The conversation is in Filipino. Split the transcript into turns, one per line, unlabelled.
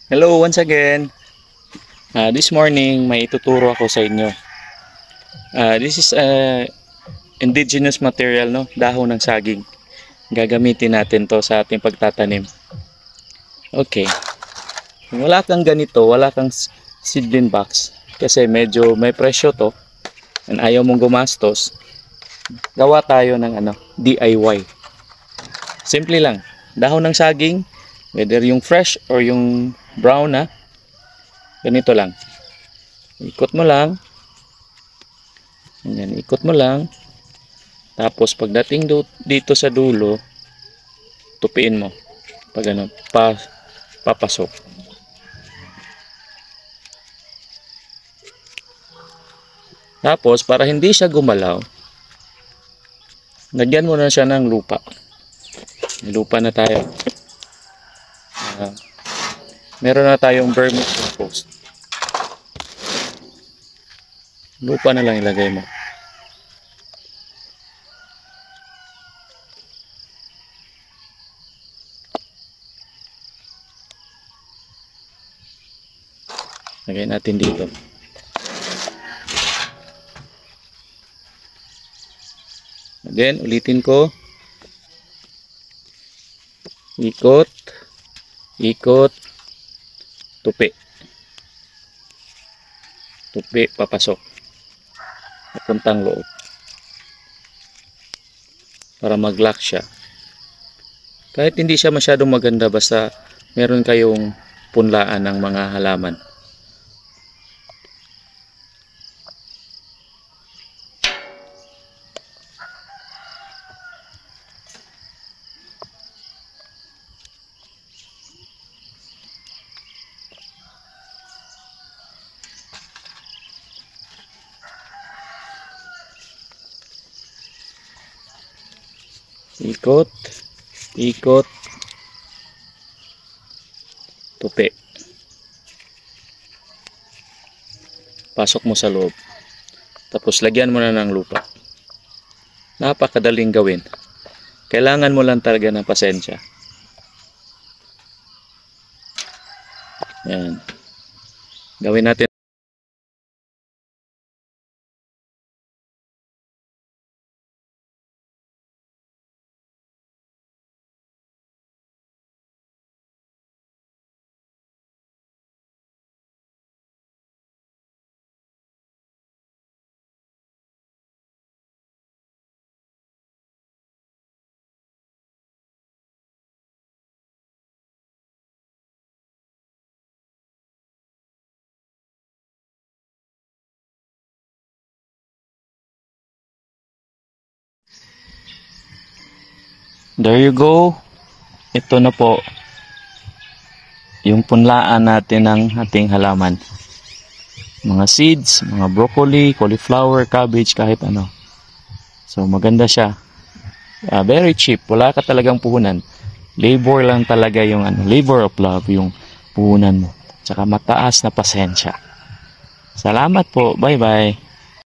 Hello once again. This morning may ituturo ako sa inyo. This is indigenous material, no? Dahon ng saging. Gagamitin natin to sa ating pagtatanim. Okay. Kung wala kang ganito, wala kang seedling box kasi medyo may presyo to and ayaw mong gumastos, gawa tayo ng DIY. Simple lang. Dahon ng saging, whether yung fresh or yung brown na, ganito lang. Ikot mo lang. Ayan, ikot mo lang. Tapos pagdating dito sa dulo, tupiin mo. Pag papasok. Tapos para hindi siya gumalaw, lagyan mo na siya ng lupa. May lupa na tayo. Meron na tayong vermicompost. Lupa na lang ilagay mo. Lagay natin dito. Again, ulitin ko. Ikot. Ikot. Tupi. Tupi, papasok. Papuntang loob. Para mag-lock siya. Kahit hindi siya masyadong maganda, basta meron kayong punlaan ng mga halaman. Ikot, ikot, tupi. Pasok mo sa loob. Tapos lagyan mo na ng lupa. Napakadaling gawin. Kailangan mo lang talaga ng pasensya. Yan. Gawin natin. There you go. Ito na po yung punlaan natin ng ating halaman. Mga seeds, mga broccoli, cauliflower, cabbage, kahit ano. So maganda siya. Very cheap. Wala ka talagang puhunan. Labor lang talaga yung labor of love yung puhunan mo. Tsaka mataas na pasensya. Salamat po. Bye bye.